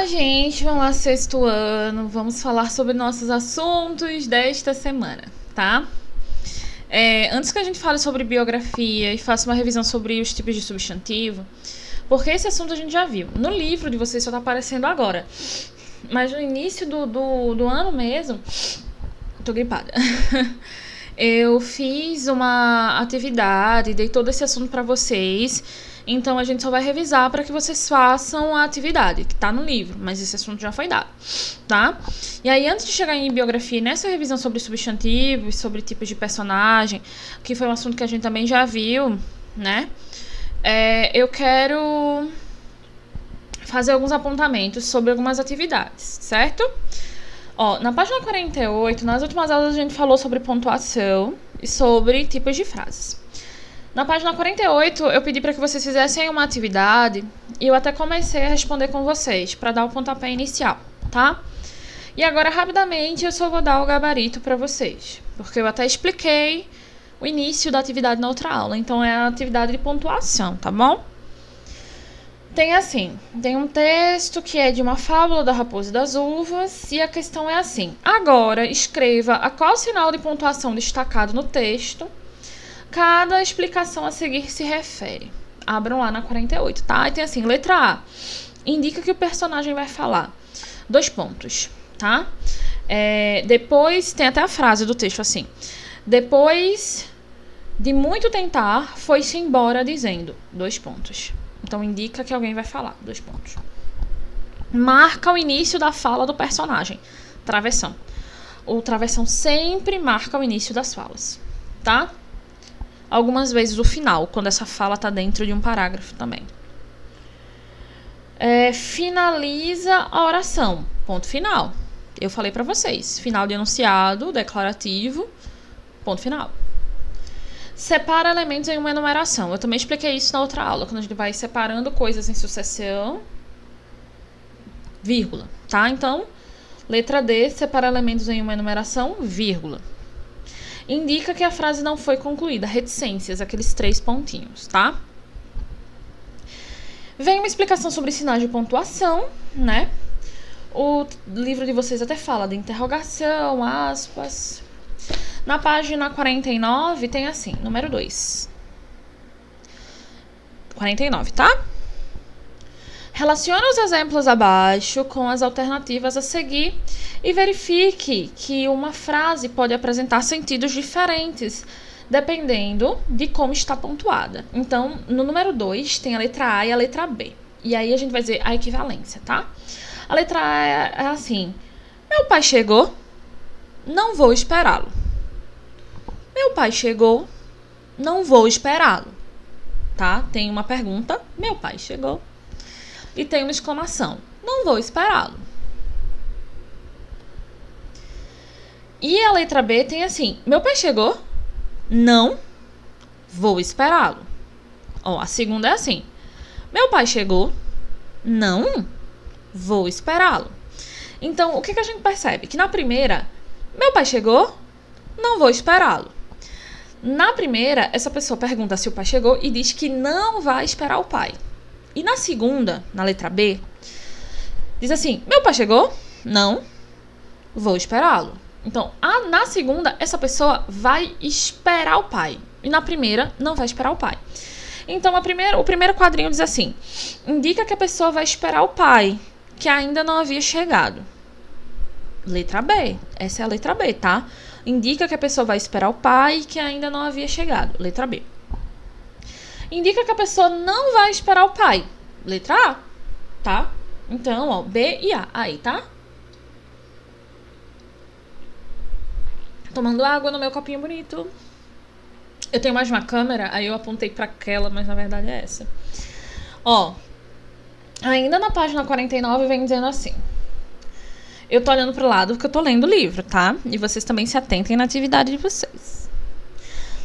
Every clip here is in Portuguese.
gente, vamos lá, sexto ano, vamos falar sobre nossos assuntos desta semana, tá? Antes que a gente fale sobre biografia e faça uma revisão sobre os tipos de substantivo, porque esse assunto a gente já viu. No livro de vocês só tá aparecendo agora, mas no início do ano mesmo, tô gripada, eu fiz uma atividade, dei todo esse assunto pra vocês. Então a gente só vai revisar para que vocês façam a atividade que tá no livro, mas esse assunto já foi dado, tá? E aí, antes de chegar em biografia, nessa revisão sobre substantivos, sobre tipos de personagem, que foi um assunto que a gente também já viu, né? Eu quero fazer alguns apontamentos sobre algumas atividades, certo? Ó, na página 48, nas últimas aulas a gente falou sobre pontuação e sobre tipos de frases. Na página 48, eu pedi para que vocês fizessem uma atividade e eu até comecei a responder com vocês, para dar o pontapé inicial, tá? E agora, rapidamente, eu só vou dar o gabarito para vocês, porque eu até expliquei o início da atividade na outra aula, então é a atividade de pontuação, tá bom? Tem um texto que é de uma fábula da Raposa e das Uvas, e a questão é assim: agora escreva a qual sinal de pontuação destacado no texto cada explicação a seguir se refere. Abram lá na 48, tá? E tem assim, letra A, indica que o personagem vai falar. 2 pontos, tá? Depois, tem até a frase do texto assim: depois de muito tentar, foi-se embora dizendo. 2 pontos. Então, indica que alguém vai falar. 2 pontos. Marca o início da fala do personagem. Travessão. O travessão sempre marca o início das falas, tá? Algumas vezes o final, quando essa fala tá dentro de um parágrafo também. Finaliza a oração. Ponto final. Eu falei pra vocês. Final de enunciado, declarativo, ponto final. Separa elementos em uma enumeração. Eu também expliquei isso na outra aula, quando a gente vai separando coisas em sucessão, vírgula, tá? Então, letra D, separa elementos em uma enumeração, vírgula. Indica que a frase não foi concluída. Reticências, aqueles 3 pontinhos, tá? Vem uma explicação sobre sinais de pontuação, né? O livro de vocês até fala de interrogação, aspas. Na página 49 tem assim, número 2. 49, tá? Relacione os exemplos abaixo com as alternativas a seguir e verifique que uma frase pode apresentar sentidos diferentes, dependendo de como está pontuada. Então, no número 2 tem a letra A e a letra B. E aí a gente vai dizer a equivalência, tá? A letra A é assim: meu pai chegou, não vou esperá-lo. Meu pai chegou, não vou esperá-lo. Tá? Tem uma pergunta, meu pai chegou. E tem uma exclamação, não vou esperá-lo. E a letra B tem assim, meu pai chegou, não vou esperá-lo. Ó, a segunda é assim, meu pai chegou, não vou esperá-lo. Então, o que a gente percebe? Que na primeira, meu pai chegou, não vou esperá-lo. Na primeira, essa pessoa pergunta se o pai chegou e diz que não vai esperar o pai. E na segunda, na letra B, diz assim, meu pai chegou? Não, vou esperá-lo. Então, na segunda, essa pessoa vai esperar o pai. E na primeira, não vai esperar o pai. Então, o primeiro quadrinho diz assim, indica que a pessoa vai esperar o pai, que ainda não havia chegado. Letra B, essa é a letra B, tá? Indica que a pessoa vai esperar o pai, que ainda não havia chegado. Letra B. Indica que a pessoa não vai esperar o pai. Letra A, tá? Então, ó, B e A. Aí, tá? Tomando água no meu copinho bonito. Eu tenho mais uma câmera, aí eu apontei pra aquela, mas na verdade é essa. Ó, ainda na página 49 vem dizendo assim. Eu tô olhando pro lado porque eu tô lendo o livro, tá? E vocês também se atentem na atividade de vocês.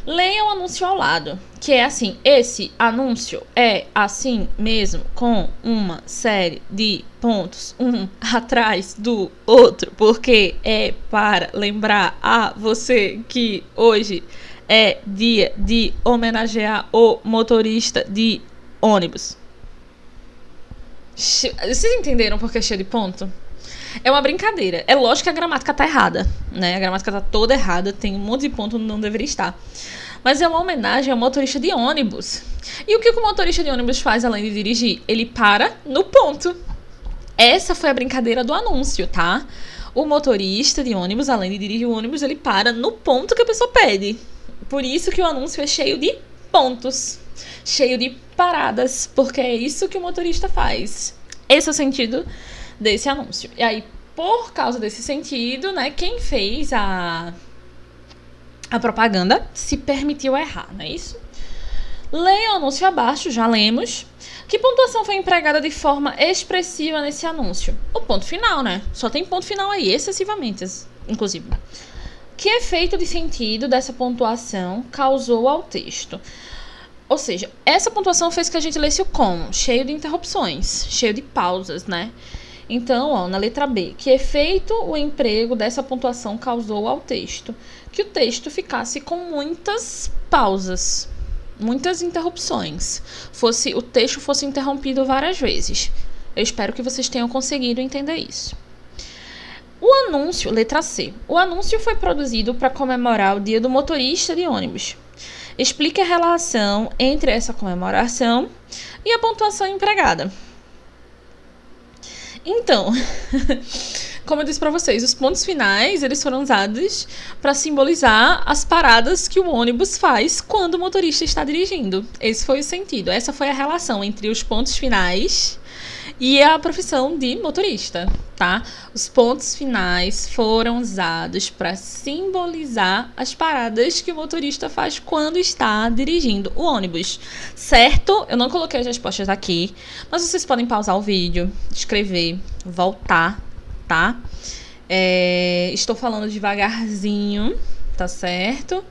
Leia o anúncio ao lado, que é assim, esse anúncio é assim mesmo, com uma série de pontos, um atrás do outro, porque é para lembrar a você que hoje é dia de homenagear o motorista de ônibus. Vocês entenderam por que é cheio de ponto? É uma brincadeira. É lógico que a gramática tá errada, né? A gramática tá toda errada, tem um monte de ponto onde não deveria estar. Mas é uma homenagem ao motorista de ônibus. E o que o motorista de ônibus faz além de dirigir? Ele para no ponto. Essa foi a brincadeira do anúncio, tá? O motorista de ônibus, além de dirigir o ônibus, ele para no ponto que a pessoa pede. Por isso que o anúncio é cheio de pontos, cheio de paradas, porque é isso que o motorista faz. Esse é o sentido desse anúncio. E aí, por causa desse sentido, né, quem fez a propaganda se permitiu errar, não é isso? Leia o anúncio abaixo, já lemos. Que pontuação foi empregada de forma expressiva nesse anúncio? O ponto final, né? Só tem ponto final aí, excessivamente, inclusive. Que efeito de sentido dessa pontuação causou ao texto? Ou seja, essa pontuação fez que a gente lesse o como, cheio de interrupções, cheio de pausas, né? Então, ó, na letra B, que efeito o emprego dessa pontuação causou ao texto? Que o texto ficasse com muitas pausas, muitas interrupções. O texto fosse interrompido várias vezes. Eu espero que vocês tenham conseguido entender isso. O anúncio, letra C. O anúncio foi produzido para comemorar o Dia do Motorista de ônibus. Explique a relação entre essa comemoração e a pontuação empregada. Então, como eu disse para vocês, os pontos finais eles foram usados para simbolizar as paradas que o ônibus faz quando o motorista está dirigindo. Esse foi o sentido. Essa foi a relação entre os pontos finais e a profissão de motorista, tá? Os pontos finais foram usados para simbolizar as paradas que o motorista faz quando está dirigindo o ônibus, certo? Eu não coloquei as respostas aqui, mas vocês podem pausar o vídeo, escrever, voltar, tá? Estou falando devagarzinho, tá certo?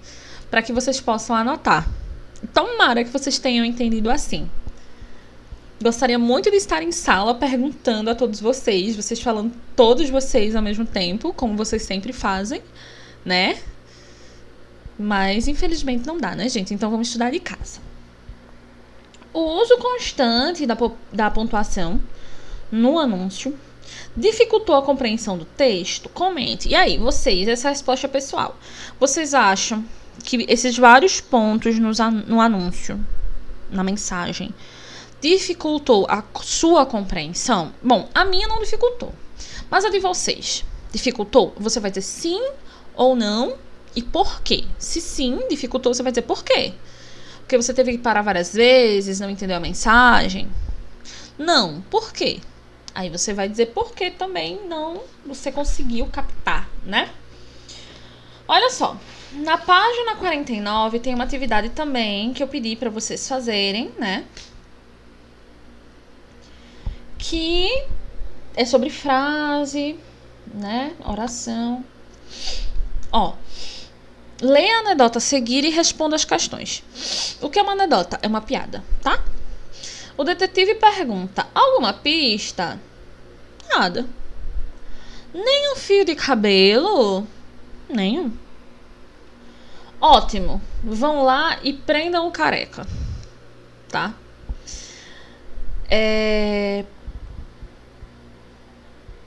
Para que vocês possam anotar. Tomara que vocês tenham entendido assim. Gostaria muito de estar em sala perguntando a todos vocês falando todos vocês ao mesmo tempo, como vocês sempre fazem, né? Mas, infelizmente, não dá, né, gente? Então, vamos estudar de casa. O uso constante da pontuação no anúncio dificultou a compreensão do texto? Comente. E aí, vocês, essa resposta é pessoal. Vocês acham que esses vários pontos no anúncio, na mensagem, dificultou a sua compreensão? Bom, a minha não dificultou. Mas a de vocês, dificultou? Você vai dizer sim ou não e por quê. Se sim, dificultou, você vai dizer por quê. Porque você teve que parar várias vezes, não entendeu a mensagem? Não, por quê? Aí você vai dizer por quê também não você conseguiu captar, né? Olha só, na página 49 tem uma atividade também que eu pedi para vocês fazerem, né? Que é sobre frase, né? Oração. Ó, leia a anedota a seguir e responda as questões. O que é uma anedota? É uma piada, tá? O detetive pergunta: alguma pista? Nada. Nem um fio de cabelo? Nenhum. Ótimo. Vão lá e prendam o careca, tá?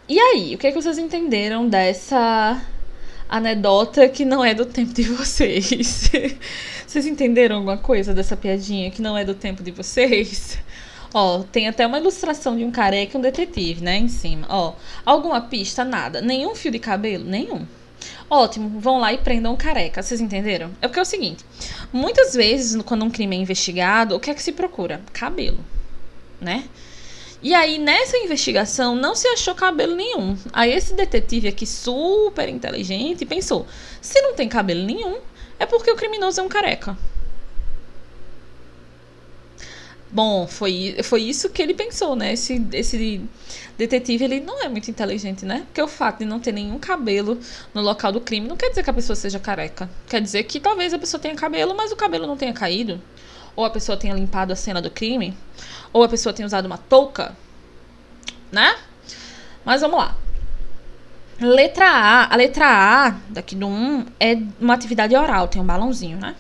E aí, o que é que vocês entenderam dessa anedota que não é do tempo de vocês? Vocês entenderam alguma coisa dessa piadinha que não é do tempo de vocês? Ó, tem até uma ilustração de um careca e um detetive, né, em cima. Ó, alguma pista? Nada. Nenhum fio de cabelo? Nenhum. Ótimo, vão lá e prendam o careca. Vocês entenderam? É porque é o seguinte, muitas vezes, quando um crime é investigado, o que é que se procura? Cabelo, né? E aí, nessa investigação, não se achou cabelo nenhum. Aí, esse detetive aqui, super inteligente, pensou: se não tem cabelo nenhum, é porque o criminoso é um careca. Bom, foi isso que ele pensou, né? Esse detetive, ele não é muito inteligente, né? Porque o fato de não ter nenhum cabelo no local do crime não quer dizer que a pessoa seja careca. Quer dizer que talvez a pessoa tenha cabelo, mas o cabelo não tenha caído. Ou a pessoa tenha limpado a cena do crime. Ou a pessoa tenha usado uma touca, né? Mas vamos lá. A letra A daqui do 1 é uma atividade oral, tem um balãozinho, né?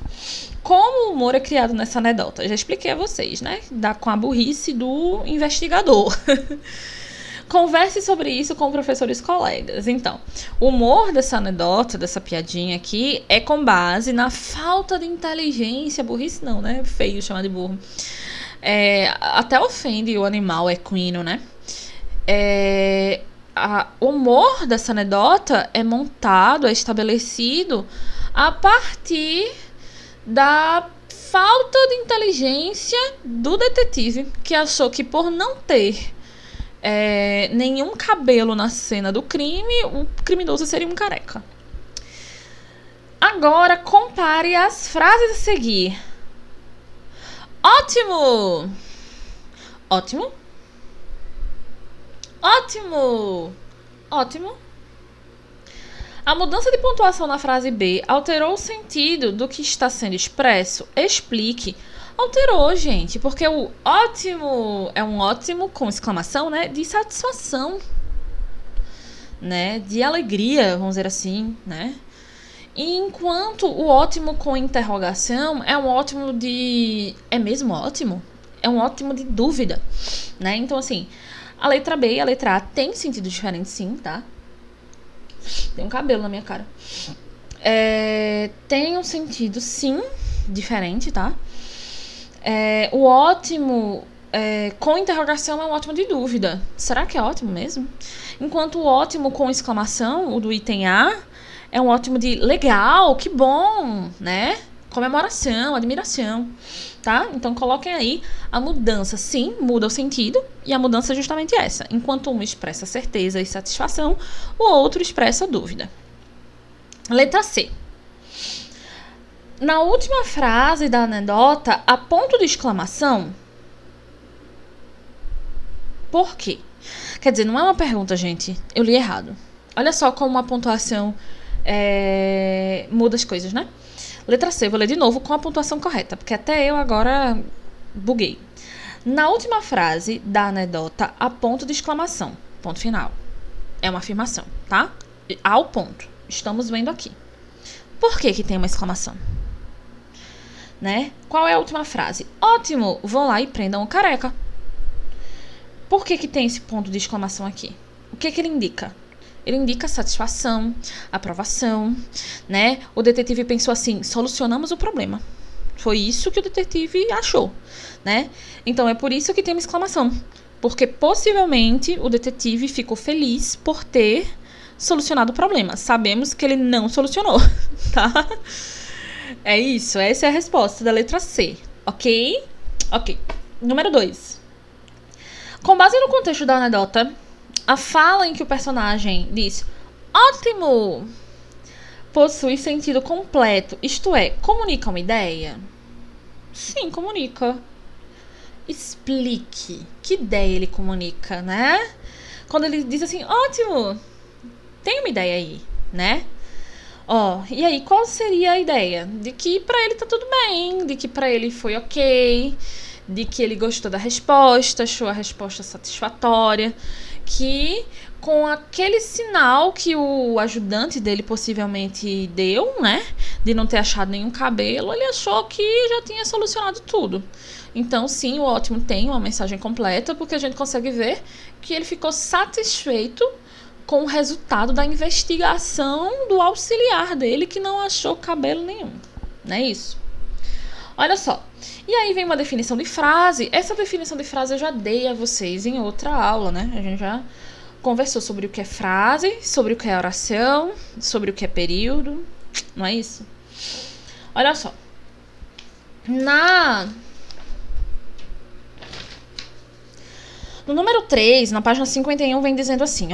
Como o humor é criado nessa anedota? Eu já expliquei a vocês, né? Com a burrice do investigador. Converse sobre isso com professores colegas. Então, o humor dessa anedota, dessa piadinha aqui, é com base na falta de inteligência. Burrice não, né? Feio chamar de burro. Até ofende o animal equino, né? O humor dessa anedota é montado, é estabelecido a partir da falta de inteligência do detetive, que achou que por não ter nenhum cabelo na cena do crime, o criminoso seria um careca. Agora, compare as frases a seguir. Ótimo! Ótimo! Ótimo! Ótimo! A mudança de pontuação na frase B alterou o sentido do que está sendo expresso? Explique. Alterou, gente, porque o ótimo é um ótimo com exclamação, né? De satisfação, né? De alegria, vamos dizer assim, né? Enquanto o ótimo com interrogação é um ótimo de... É mesmo ótimo? É um ótimo de dúvida, né? Então, assim, a letra B e a letra A tem sentido diferente, sim, tá? Tem um cabelo na minha cara. Tem um sentido, sim, diferente, tá? O ótimo com interrogação é um ótimo de dúvida. Será que é ótimo mesmo? Enquanto o ótimo com exclamação, o do item A, é um ótimo de legal, que bom, né? Comemoração, admiração, tá? Então coloquem aí a mudança. Sim, muda o sentido, e a mudança é justamente essa. Enquanto um expressa certeza e satisfação, o outro expressa dúvida. Letra C. Na última frase da anedota, há ponto de exclamação. Por quê? Quer dizer, não é uma pergunta, gente. Eu li errado. Olha só como a pontuação muda as coisas, né? Letra C, vou ler de novo com a pontuação correta, porque até eu agora buguei. Na última frase da anedota, há ponto de exclamação. Ponto final. É uma afirmação, tá? Ao ponto. Estamos vendo aqui. Por que tem uma exclamação? Né? Qual é a última frase? Ótimo, vão lá e prendam o careca. Por que tem esse ponto de exclamação aqui? O que ele indica? Ele indica satisfação, aprovação, né? O detetive pensou assim, solucionamos o problema. Foi isso que o detetive achou, né? Então é por isso que tem uma exclamação. Porque possivelmente o detetive ficou feliz por ter solucionado o problema. Sabemos que ele não solucionou, tá? É isso, essa é a resposta da letra C, ok? Ok. Número 2. Com base no contexto da anedota, a fala em que o personagem diz ótimo possui sentido completo, isto é, comunica uma ideia? Sim, comunica. Explique. Que ideia ele comunica, né? Quando ele diz assim, ótimo, tem uma ideia aí, né? E aí, qual seria a ideia? De que pra ele tá tudo bem, de que pra ele foi ok, de que ele gostou da resposta, achou a resposta satisfatória, que com aquele sinal que o ajudante dele possivelmente deu, né, de não ter achado nenhum cabelo, ele achou que já tinha solucionado tudo. Então, sim, o ótimo tem uma mensagem completa, porque a gente consegue ver que ele ficou satisfeito com o resultado da investigação do auxiliar dele, que não achou cabelo nenhum. Não é isso? Olha só. E aí vem uma definição de frase. Essa definição de frase eu já dei a vocês em outra aula, né? A gente já conversou sobre o que é frase, sobre o que é oração, sobre o que é período. Não é isso? Olha só. No número 3, na página 51, vem dizendo assim,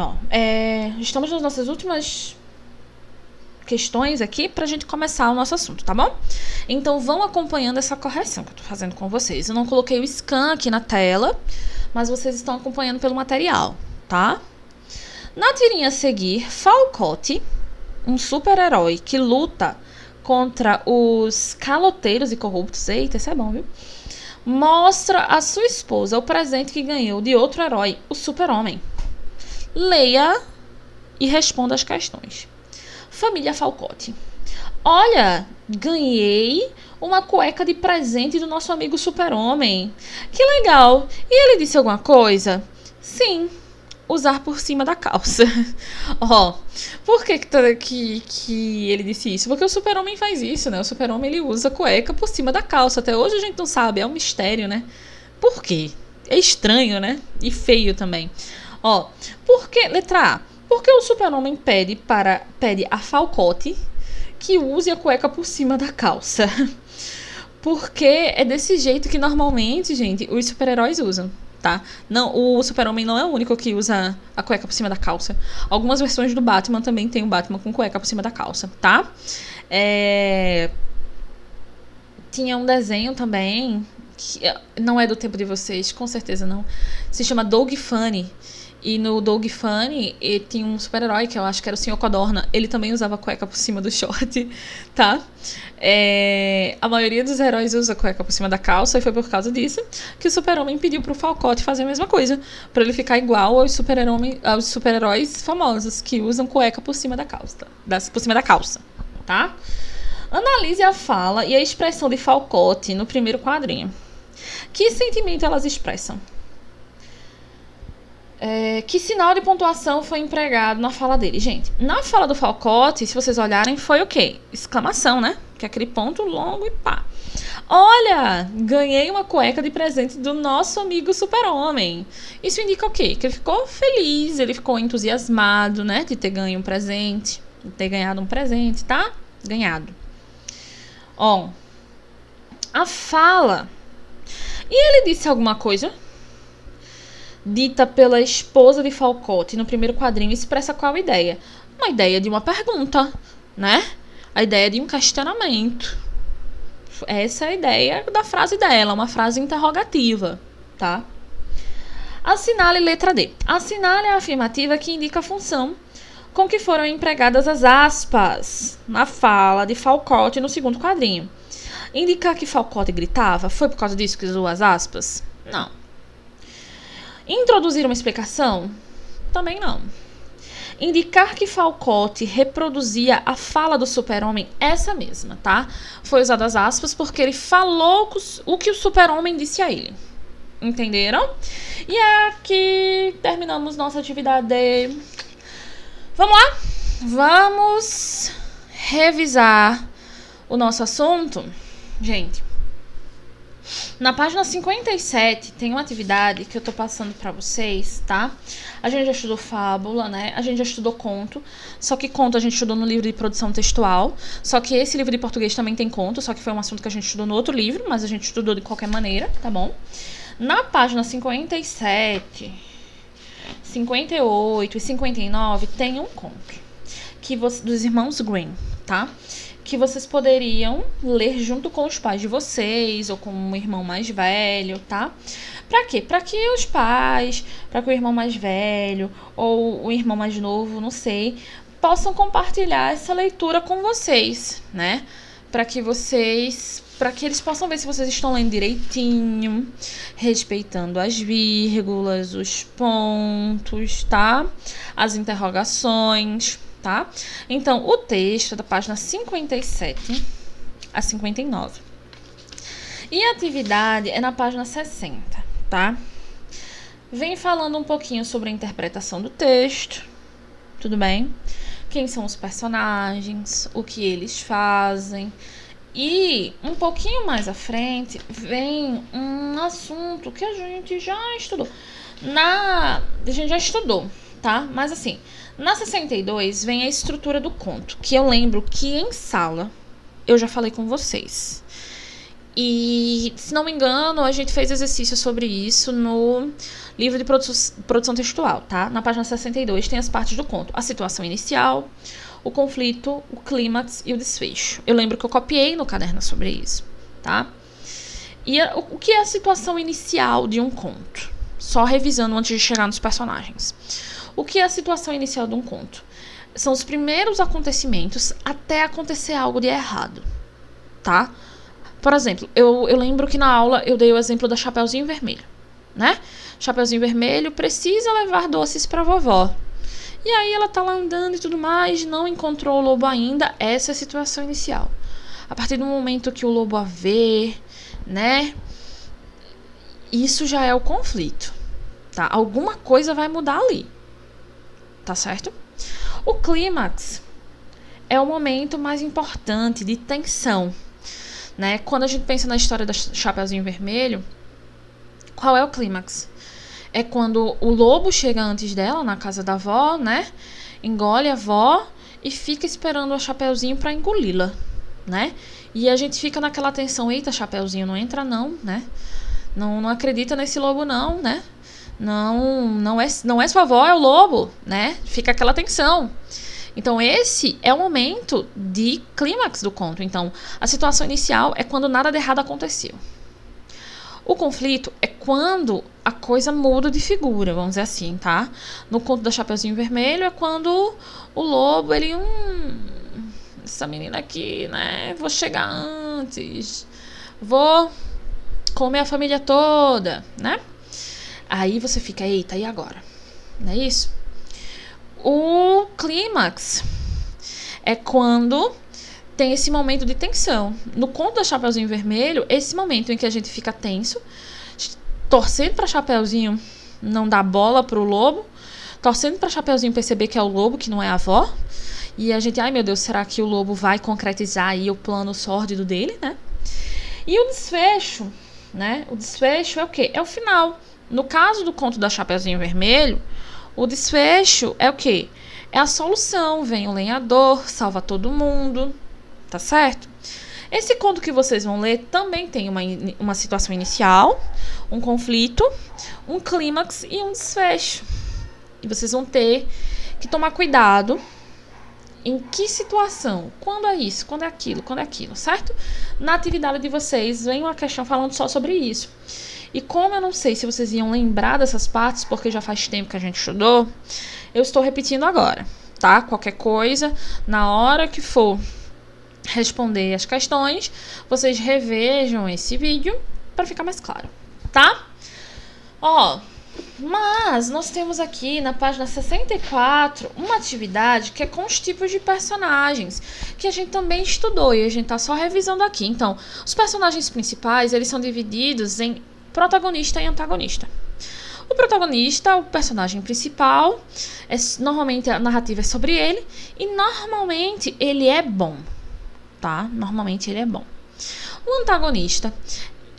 estamos nas nossas últimas questões aqui pra gente começar o nosso assunto, tá bom? Então vão acompanhando essa correção que eu tô fazendo com vocês. Eu não coloquei o scan aqui na tela, mas vocês estão acompanhando pelo material, tá? Na tirinha a seguir, Falcote, um super-herói que luta contra os caloteiros e corruptos, eita, isso é bom, viu? Mostra a sua esposa o presente que ganhou de outro herói, o Super-Homem. Leia e responda as questões. Família Falcote. Olha, ganhei uma cueca de presente do nosso amigo Super-Homem. Que legal! E ele disse alguma coisa? Sim, usar por cima da calça. Ó, por que ele disse isso? Porque o Super-Homem faz isso, né? O Super-Homem, ele usa cueca por cima da calça. Até hoje a gente não sabe, é um mistério, né? Por quê? É estranho, né? E feio também. Ó, porque, letra A, porque o Super-Homem pede a Falcote que use a cueca por cima da calça. Porque é desse jeito que normalmente, gente, os super-heróis usam, tá? Não, o Super-Homem não é o único que usa a cueca por cima da calça. Algumas versões do Batman também tem o Batman com cueca por cima da calça, tá? Tinha um desenho também, que não é do tempo de vocês, com certeza não. Se chama Doug Funny. E no Doug Funny, tinha um super-herói, que eu acho que era o Sr. Codorna. Ele também usava cueca por cima do short, tá? A maioria dos heróis usa cueca por cima da calça, e foi por causa disso que o Super-Homem pediu pro Falcote fazer a mesma coisa, pra ele ficar igual aos super-heróis famosos, que usam cueca por cima da calça, tá? Analise a fala e a expressão de Falcote no primeiro quadrinho. Que sentimento elas expressam? Que sinal de pontuação foi empregado na fala dele? Gente, na fala do Falcote, se vocês olharem, foi o quê? Exclamação, né? Que é aquele ponto longo e pá. Olha, ganhei uma cueca de presente do nosso amigo Super-Homem. Isso indica o quê? Que ele ficou feliz, ele ficou entusiasmado, né? De ter ganho um presente, de ter ganhado um presente, tá? Ganhado. Ó, a fala. E ele disse alguma coisa? Dita pela esposa de Falcote no primeiro quadrinho, expressa qual ideia? Uma ideia de uma pergunta, né? A ideia de um questionamento. Essa é a ideia da frase dela, uma frase interrogativa, tá? Assinale letra D. Assinale a afirmativa que indica a função com que foram empregadas as aspas na fala de Falcote no segundo quadrinho. Indicar que Falcote gritava? Foi por causa disso que usou as aspas? Não. Introduzir uma explicação? Também não. Indicar que Falcote reproduzia a fala do Super-Homem? Essa mesma, tá? Foi usado as aspas porque ele falou o que o Super-Homem disse a ele. Entenderam? E aqui terminamos nossa atividade. Vamos lá? Vamos revisar o nosso assunto? Gente, na página 57 tem uma atividade que eu tô passando pra vocês, tá? A gente já estudou fábula, né? A gente já estudou conto, só que conto a gente estudou no livro de produção textual, só que esse livro de português também tem conto, só que foi um assunto que a gente estudou no outro livro, mas a gente estudou de qualquer maneira, tá bom? Na página 57, 58 e 59 tem um conto dos irmãos Grimm, tá? Que vocês poderiam ler junto com os pais de vocês ou com um irmão mais velho, tá? Pra quê? Pra que os pais, pra que o irmão mais velho ou o irmão mais novo, não sei, possam compartilhar essa leitura com vocês, né? Pra que eles possam ver se vocês estão lendo direitinho, respeitando as vírgulas, os pontos, tá? As interrogações, tá? Então, o texto é da página 57 a 59. E a atividade é na página 60, tá? Vem falando um pouquinho sobre a interpretação do texto, tudo bem? Quem são os personagens, o que eles fazem. E um pouquinho mais à frente vem um assunto que a gente já estudou. A gente já estudou, tá? Mas assim, na 62 vem a estrutura do conto, que eu lembro que em sala eu já falei com vocês. E, se não me engano, a gente fez exercício sobre isso no livro de produção textual, tá? Na página 62 tem as partes do conto. A situação inicial, o conflito, o clímax e o desfecho. Eu lembro que eu copiei no caderno sobre isso, tá? E o que é a situação inicial de um conto? Só revisando antes de chegar nos personagens. O que é a situação inicial de um conto? São os primeiros acontecimentos até acontecer algo de errado, tá? Por exemplo, eu lembro que na aula eu dei o exemplo da Chapeuzinho Vermelho, né? Chapeuzinho Vermelho precisa levar doces pra vovó. E aí ela tá lá andando e tudo mais, não encontrou o lobo ainda, essa é a situação inicial. a partir do momento que o lobo a vê, né? Isso já é o conflito, tá? Alguma coisa vai mudar ali, tá certo? O clímax é o momento mais importante de tensão, né? Quando a gente pensa na história do Chapeuzinho Vermelho, qual é o clímax? É quando o lobo chega antes dela, na casa da avó, né? Engole a avó e fica esperando o Chapeuzinho pra engoli-la, né? E a gente fica naquela tensão, eita, Chapeuzinho, não entra não, né? Não acredita nesse lobo não, né? Não é sua avó, é o lobo, né? Fica aquela tensão. Então esse é o momento de clímax do conto. Então a situação inicial é quando nada de errado aconteceu. O conflito é quando a coisa muda de figura, vamos dizer assim, tá? No conto do Chapeuzinho Vermelho é quando o lobo, ele... essa menina aqui, né? Vou chegar antes. Vou comer a família toda, né? Aí você fica, eita, e agora? Não é isso? O clímax é quando tem esse momento de tensão. No conto do Chapeuzinho Vermelho, esse momento em que a gente fica tenso, torcendo para Chapeuzinho não dar bola pro lobo, torcendo para Chapeuzinho perceber que é o lobo, que não é a avó. E a gente, ai meu Deus, será que o lobo vai concretizar aí o plano sórdido dele, né? E o desfecho, né? O desfecho é o quê? É o final. No caso do conto da Chapeuzinho Vermelho, o desfecho é o quê? É a solução. Vem o lenhador, salva todo mundo, tá certo? Esse conto que vocês vão ler também tem uma situação inicial, um conflito, um clímax e um desfecho. E vocês vão ter que tomar cuidado em que situação, quando é isso, quando é aquilo, certo? Na atividade de vocês vem uma questão falando só sobre isso. E como eu não sei se vocês iam lembrar dessas partes, porque já faz tempo que a gente estudou, eu estou repetindo agora, tá? Qualquer coisa, na hora que for responder as questões, vocês revejam esse vídeo para ficar mais claro, tá? Ó, mas nós temos aqui na página 64 uma atividade que é com os tipos de personagens, que a gente também estudou e a gente tá só revisando aqui. Então, os personagens principais, eles são divididos em protagonista e antagonista. O protagonista, o personagem principal, normalmente a narrativa é sobre ele e normalmente ele é bom, tá? Normalmente ele é bom. O antagonista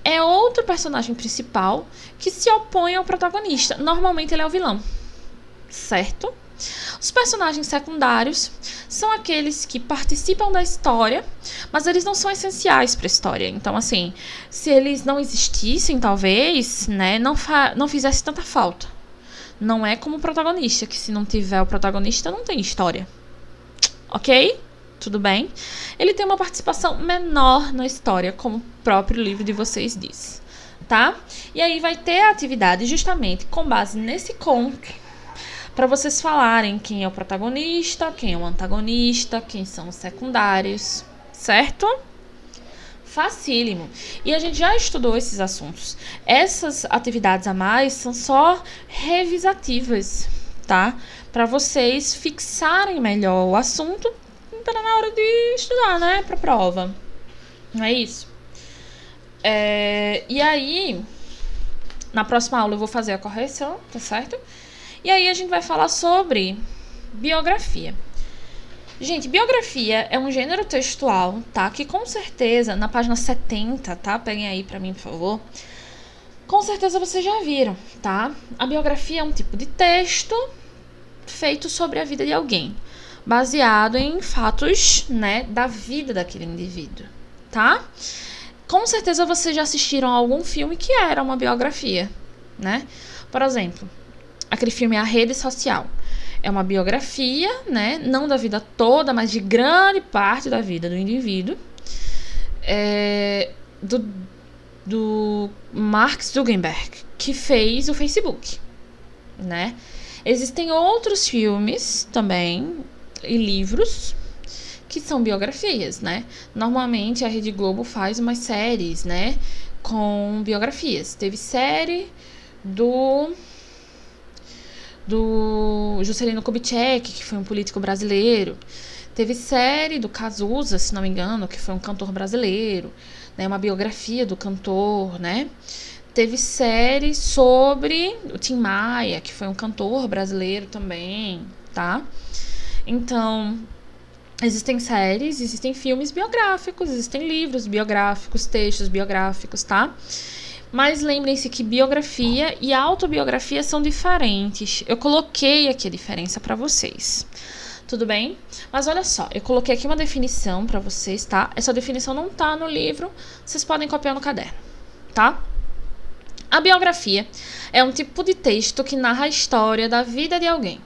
é outro personagem principal que se opõe ao protagonista. Normalmente ele é o vilão, certo? Os personagens secundários são aqueles que participam da história, mas eles não são essenciais para a história. Então, assim, se eles não existissem, talvez, né, não fizesse tanta falta. Não é como o protagonista, que se não tiver o protagonista, não tem história. Ok? Tudo bem? Ele tem uma participação menor na história, como o próprio livro de vocês diz, tá? E aí vai ter a atividade justamente com base nesse conto, para vocês falarem quem é o protagonista, quem é o antagonista, quem são os secundários, certo? Facílimo. E a gente já estudou esses assuntos. Essas atividades a mais são só revisativas, tá? Para vocês fixarem melhor o assunto para na hora de estudar, né? Para prova. Não é isso? E aí, na próxima aula eu vou fazer a correção, tá certo? E aí a gente vai falar sobre biografia. Gente, biografia é um gênero textual, tá? Que com certeza, na página 70, tá? Peguem aí pra mim, por favor. Com certeza vocês já viram, tá? A biografia é um tipo de texto feito sobre a vida de alguém, baseado em fatos, né, da vida daquele indivíduo, tá? Com certeza vocês já assistiram a algum filme que era uma biografia, né? Por exemplo, aquele filme A Rede Social. É uma biografia, né? Não da vida toda, mas de grande parte da vida do indivíduo. Do Mark Zuckerberg, que fez o Facebook, né? Existem outros filmes também e livros que são biografias, né? Normalmente a Rede Globo faz umas séries, né, com biografias. Teve série do Juscelino Kubitschek, que foi um político brasileiro. Teve série do Cazuza, se não me engano, que foi um cantor brasileiro, né? Uma biografia do cantor, né? Teve série sobre o Tim Maia, que foi um cantor brasileiro também, tá? Então, existem séries, existem filmes biográficos, existem livros biográficos, textos biográficos, tá? Mas lembrem-se que biografia e autobiografia são diferentes. Eu coloquei aqui a diferença para vocês. Tudo bem? Mas olha só, eu coloquei aqui uma definição para vocês, tá? Essa definição não tá no livro, vocês podem copiar no caderno, tá? A biografia é um tipo de texto que narra a história da vida de alguém.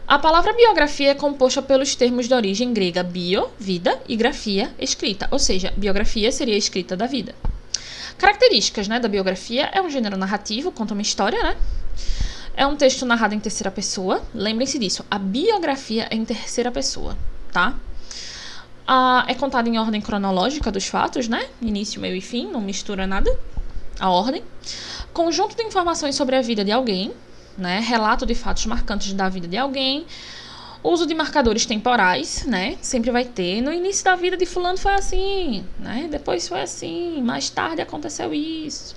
A palavra biografia é composta pelos termos de origem grega bio, vida, e grafia, escrita. Ou seja, biografia seria a escrita da vida. Características, né, da biografia: é um gênero narrativo, conta uma história, né? É um texto narrado em terceira pessoa. Lembrem-se disso, a biografia é em terceira pessoa, tá? É contada em ordem cronológica dos fatos, né? Início, meio e fim, não mistura nada. A ordem. Conjunto de informações sobre a vida de alguém, né? Relato de fatos marcantes da vida de alguém. Uso de marcadores temporais, né? Sempre vai ter. No início da vida de fulano foi assim, né? Depois foi assim, mais tarde aconteceu isso.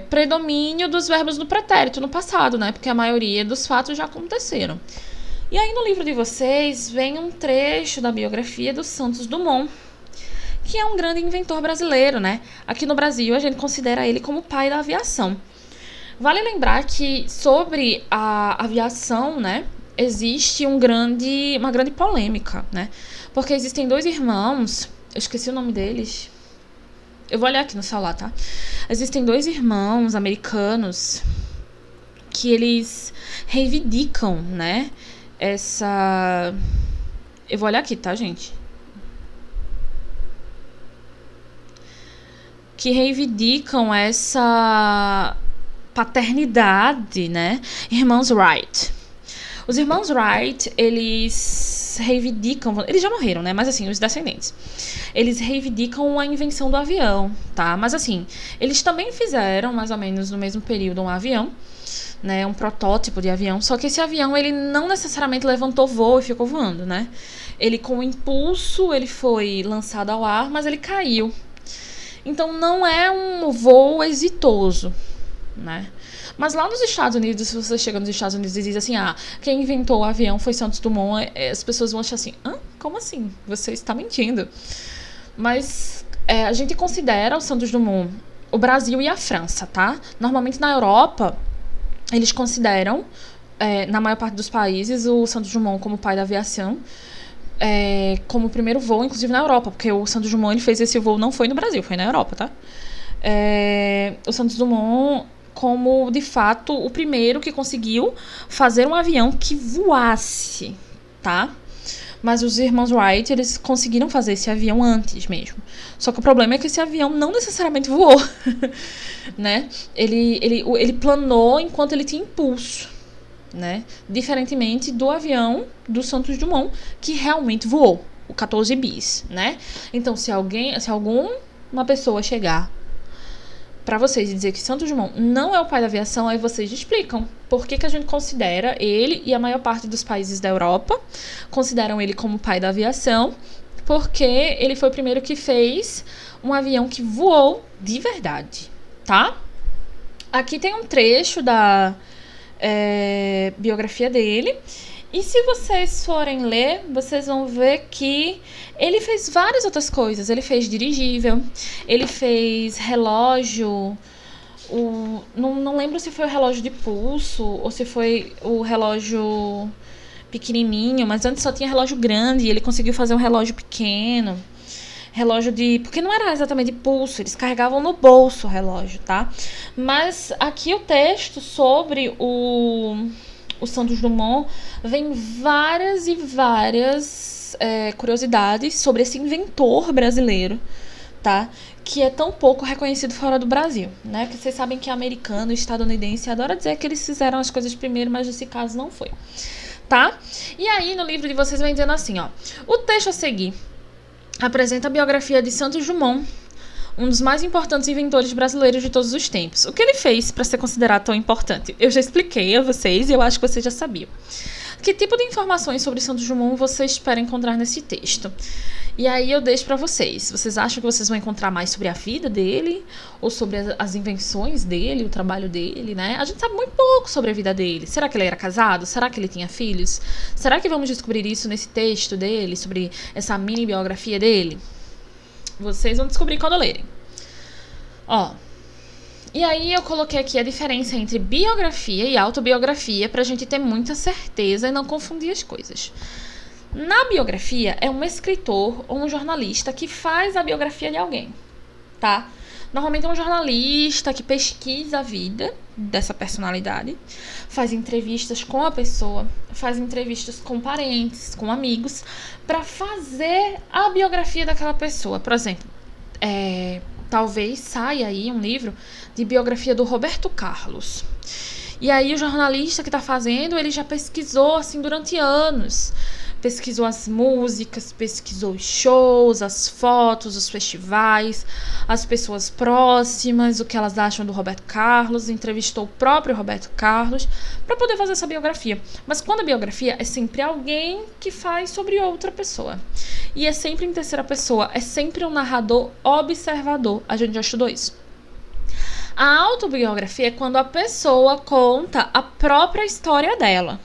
Predomínio dos verbos no pretérito, no passado, né? Porque a maioria dos fatos já aconteceram. E aí no livro de vocês vem um trecho da biografia do Santos Dumont, que é um grande inventor brasileiro, né? Aqui no Brasil a gente considera ele como o pai da aviação. Vale lembrar que sobre a aviação, né, existe uma grande polêmica, né? Porque existem dois irmãos, eu esqueci o nome deles. Eu vou olhar aqui no celular, tá? Existem dois irmãos americanos que eles reivindicam, né, essa... Eu vou olhar aqui, tá, gente? Que reivindicam essa paternidade, né? Irmãos Wright. Os irmãos Wright, eles reivindicam... Eles já morreram, né? Mas assim, os descendentes. Eles reivindicam a invenção do avião, tá? Mas assim, eles também fizeram, mais ou menos no mesmo período, um avião, né? Um protótipo de avião. Só que esse avião, ele não necessariamente levantou voo e ficou voando, né? Ele, com o impulso, ele foi lançado ao ar, mas ele caiu. Então, não é um voo exitoso, né? Mas lá nos Estados Unidos, se você chega nos Estados Unidos e diz assim, quem inventou o avião foi Santos Dumont, as pessoas vão achar assim, como assim? Você está mentindo. Mas a gente considera o Santos Dumont o Brasil e a França, tá? Normalmente na Europa, eles consideram, na maior parte dos países, o Santos Dumont como pai da aviação, como o primeiro voo, inclusive na Europa, porque o Santos Dumont ele fez esse voo, não foi no Brasil, foi na Europa, tá? O Santos Dumont como, de fato, o primeiro que conseguiu fazer um avião que voasse, tá? Mas os irmãos Wright, eles conseguiram fazer esse avião antes mesmo. Só que o problema é que esse avião não necessariamente voou, né? Ele planou enquanto ele tinha impulso, né? Diferentemente do avião do Santos Dumont, que realmente voou, o 14 bis, né? Então, se alguma pessoa chegar para vocês e dizer que Santos Dumont não é o pai da aviação, aí vocês explicam por que a gente considera ele, e a maior parte dos países da Europa consideram ele como pai da aviação, porque ele foi o primeiro que fez um avião que voou de verdade, tá? Aqui tem um trecho da biografia dele. E se vocês forem ler, vocês vão ver que ele fez várias outras coisas. Ele fez dirigível, ele fez relógio, não lembro se foi o relógio de pulso ou se foi o relógio pequenininho, mas antes só tinha relógio grande e ele conseguiu fazer um relógio pequeno. Relógio porque não era exatamente de pulso, eles carregavam no bolso o relógio, tá? Mas aqui o texto sobre o Santos Dumont vem várias e várias curiosidades sobre esse inventor brasileiro, tá? Que é tão pouco reconhecido fora do Brasil, né? Porque vocês sabem que americano e estadunidense adora dizer que eles fizeram as coisas primeiro, mas nesse caso não foi, tá? E aí no livro de vocês vem dizendo assim, ó: o texto a seguir apresenta a biografia de Santos Dumont, um dos mais importantes inventores brasileiros de todos os tempos. O que ele fez para ser considerado tão importante? Eu já expliquei a vocês e eu acho que vocês já sabiam. que tipo de informações sobre Santos Dumont você espera encontrar nesse texto? E aí eu deixo pra vocês. Vocês acham que vocês vão encontrar mais sobre a vida dele? Ou sobre as invenções dele, o trabalho dele, né? A gente sabe muito pouco sobre a vida dele. Será que ele era casado? Será que ele tinha filhos? Será que vamos descobrir isso nesse texto dele? Sobre essa mini biografia dele? Vocês vão descobrir quando lerem. Ó. E aí eu coloquei aqui a diferença entre biografia e autobiografia pra gente ter muita certeza e não confundir as coisas. Na biografia, é um escritor ou um jornalista que faz a biografia de alguém, tá? Normalmente é um jornalista que pesquisa a vida dessa personalidade, faz entrevistas com a pessoa, faz entrevistas com parentes, com amigos, para fazer a biografia daquela pessoa. Por exemplo, talvez saia aí um livro de biografia do Roberto Carlos. E aí o jornalista que está fazendo, ele já pesquisou assim durante anos. Pesquisou as músicas, pesquisou os shows, as fotos, os festivais, as pessoas próximas, o que elas acham do Roberto Carlos, entrevistou o próprio Roberto Carlos para poder fazer essa biografia. Mas quando a biografia é sempre alguém que faz sobre outra pessoa. E é sempre em terceira pessoa, é sempre um narrador observador. A gente já estudou isso. A autobiografia é quando a pessoa conta a própria história dela,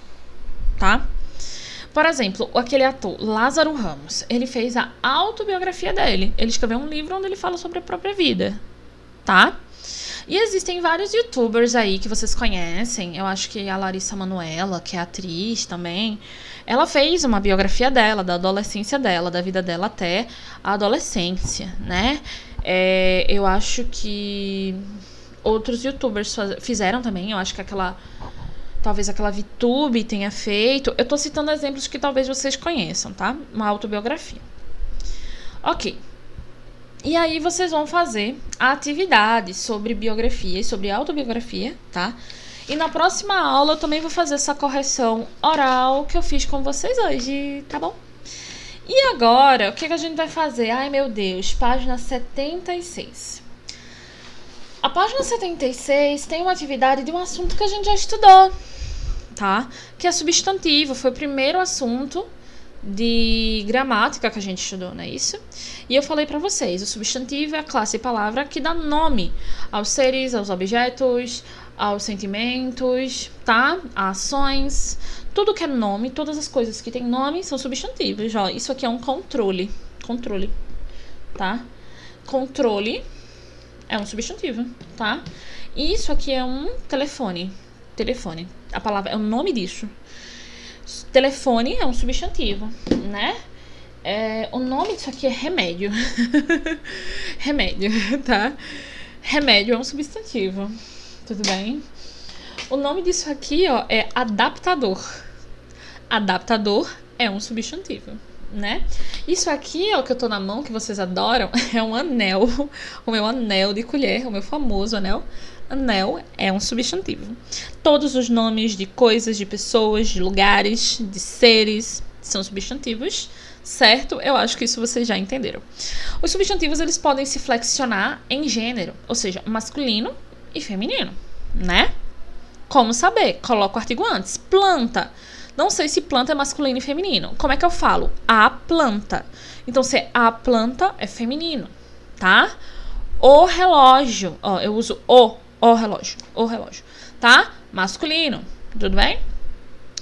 tá? Por exemplo, aquele ator, Lázaro Ramos, ele fez a autobiografia dele. Ele escreveu um livro onde ele fala sobre a própria vida, tá? E existem vários youtubers aí que vocês conhecem. Eu acho que a Larissa Manoela, que é atriz também, ela fez uma biografia dela, da adolescência dela, da vida dela até a adolescência, né? Eu acho que outros youtubers fizeram também. Eu acho que talvez aquela VTube tenha feito. Eu tô citando exemplos que talvez vocês conheçam, tá? Uma autobiografia. Ok. E aí vocês vão fazer a atividade sobre biografia e sobre autobiografia, tá? E na próxima aula eu também vou fazer essa correção oral que eu fiz com vocês hoje, tá bom? E agora, o que a gente vai fazer? Ai, meu Deus, página 76. A página 76 tem uma atividade de um assunto que a gente já estudou, tá? Que é substantivo, foi o primeiro assunto de gramática que a gente estudou, não é isso? E eu falei pra vocês, o substantivo é a classe e palavra que dá nome aos seres, aos objetos, aos sentimentos, tá? A ações, tudo que é nome, todas as coisas que tem nome são substantivos. Ó, isso aqui é um controle, tá? Controle é um substantivo, tá? E isso aqui é um telefone. A palavra é o nome disso. Telefone é um substantivo, né? O nome disso aqui é remédio. Remédio, tá? Remédio é um substantivo. Tudo bem? O nome disso aqui, ó, é adaptador. Adaptador é um substantivo, né? Isso aqui, ó, que eu tô na mão, que vocês adoram, é um anel. O meu anel de colher, o meu famoso anel. Anel é um substantivo. Todos os nomes de coisas, de pessoas, de lugares, de seres são substantivos, certo? Eu acho que isso vocês já entenderam. Os substantivos, eles podem se flexionar em gênero, ou seja, masculino e feminino, né? Como saber? Coloco o artigo antes. Planta. Não sei se planta é masculino e feminino. Como é que eu falo? A planta. Então, se a planta é feminino, tá? O relógio. Ó, eu uso o relógio, tá? Masculino, tudo bem?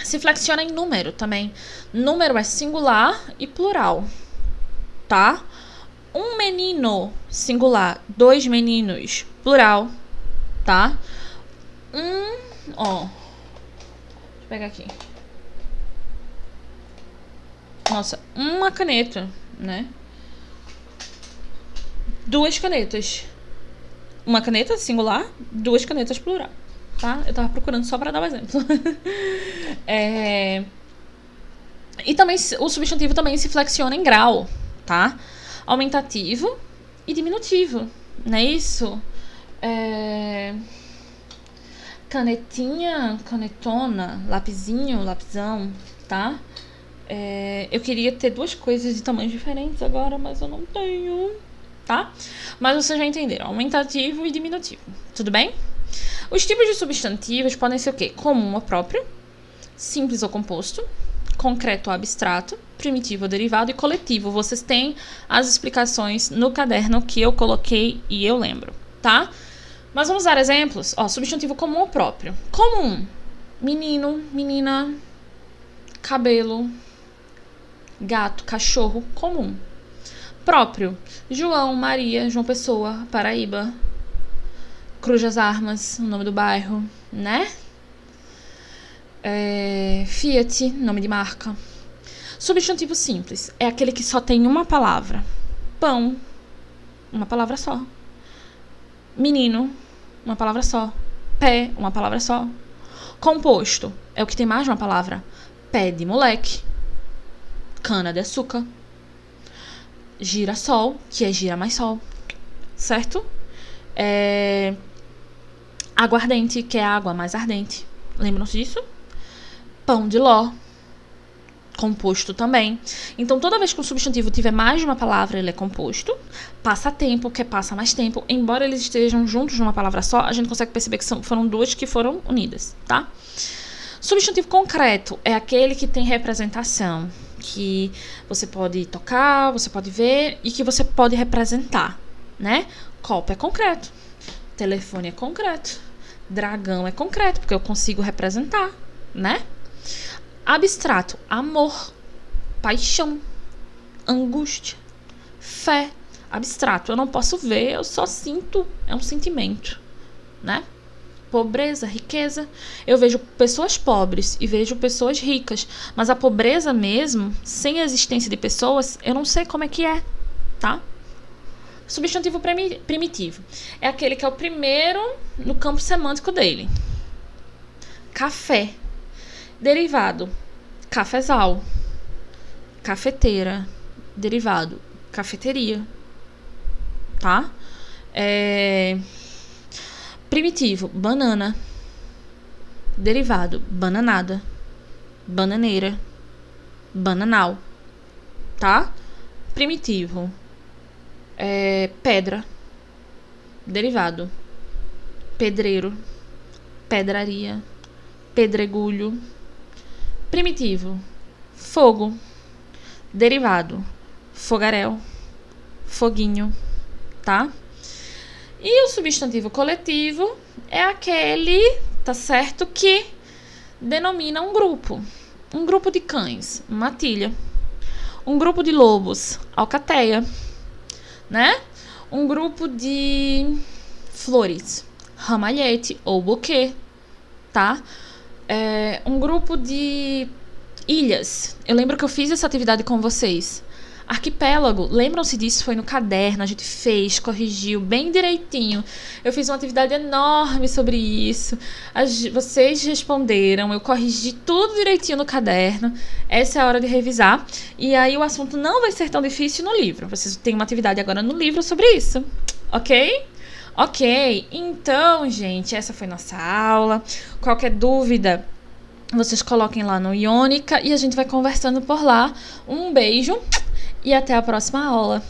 Se flexiona em número também. Número é singular e plural, tá? Um menino, singular. Dois meninos, plural, tá? Deixa eu pegar aqui. Nossa, uma caneta, né? Duas canetas. Uma caneta singular, duas canetas plural, tá? Eu tava procurando só pra dar um exemplo. E também o substantivo também se flexiona em grau, tá? Aumentativo e diminutivo, não é isso? Canetinha, canetona, lapisinho, lapizão, tá? Eu queria ter duas coisas de tamanhos diferentes agora, mas eu não tenho, tá? Mas vocês já entenderam, aumentativo e diminutivo, tudo bem? Os tipos de substantivos podem ser o quê? Comum ou próprio, simples ou composto, concreto ou abstrato, primitivo ou derivado e coletivo. Vocês têm as explicações no caderno que eu coloquei e eu lembro, tá? Mas vamos dar exemplos. Ó, substantivo comum ou próprio. Comum: menino, menina, cabelo, gato, cachorro. Comum. Próprio: João, Maria, João Pessoa, Paraíba, Cruz das Armas, o nome do bairro, né? Fiat, nome de marca. Substantivo simples é aquele que só tem uma palavra. Pão, uma palavra só. Menino, uma palavra só. Pé, uma palavra só. Composto é o que tem mais de uma palavra. Pé de moleque. Cana de açúcar. Girassol, que é gira mais sol. Certo? Aguardente, que é água mais ardente. Lembram-se disso? Pão de ló. Composto também. Então, toda vez que um substantivo tiver mais de uma palavra, ele é composto. Passatempo, que passa mais tempo. Embora eles estejam juntos numa palavra só, a gente consegue perceber que foram duas que foram unidas, tá? Substantivo concreto é aquele que tem representação, que você pode tocar, você pode ver e que você pode representar, né? Copo é concreto. Telefone é concreto. Dragão é concreto, porque eu consigo representar, né? Abstrato: amor, paixão, angústia, fé. Abstrato: eu não posso ver, eu só sinto, é um sentimento, né? Pobreza, riqueza. Eu vejo pessoas pobres e vejo pessoas ricas, mas a pobreza mesmo, sem a existência de pessoas, eu não sei como é que é, tá? Substantivo primitivo é aquele que é o primeiro no campo semântico dele. Café. Derivado: cafezal, cafeteira. Derivado: cafeteria, tá? Primitivo: banana. Derivado: bananada, bananeira, bananal, tá? Primitivo: pedra. Derivado: pedreiro, pedraria, pedregulho. Primitivo: fogo. Derivado: fogaréu, foguinho, tá? E o substantivo coletivo é aquele, tá certo, que denomina um grupo. Um grupo de cães, matilha. Um grupo de lobos, alcateia, né? Um grupo de flores, ramalhete ou buquê, tá? Um grupo de ilhas. Eu lembro que eu fiz essa atividade com vocês. Arquipélago, lembram-se disso? Foi no caderno, a gente fez, corrigiu bem direitinho. Eu fiz uma atividade enorme sobre isso. Vocês responderam, eu corrigi tudo direitinho no caderno. Essa é a hora de revisar. E aí o assunto não vai ser tão difícil no livro. Vocês têm uma atividade agora no livro sobre isso, ok? Ok, então, gente, essa foi nossa aula. Qualquer dúvida, vocês coloquem lá no Iônica e a gente vai conversando por lá. Um beijo e até a próxima aula.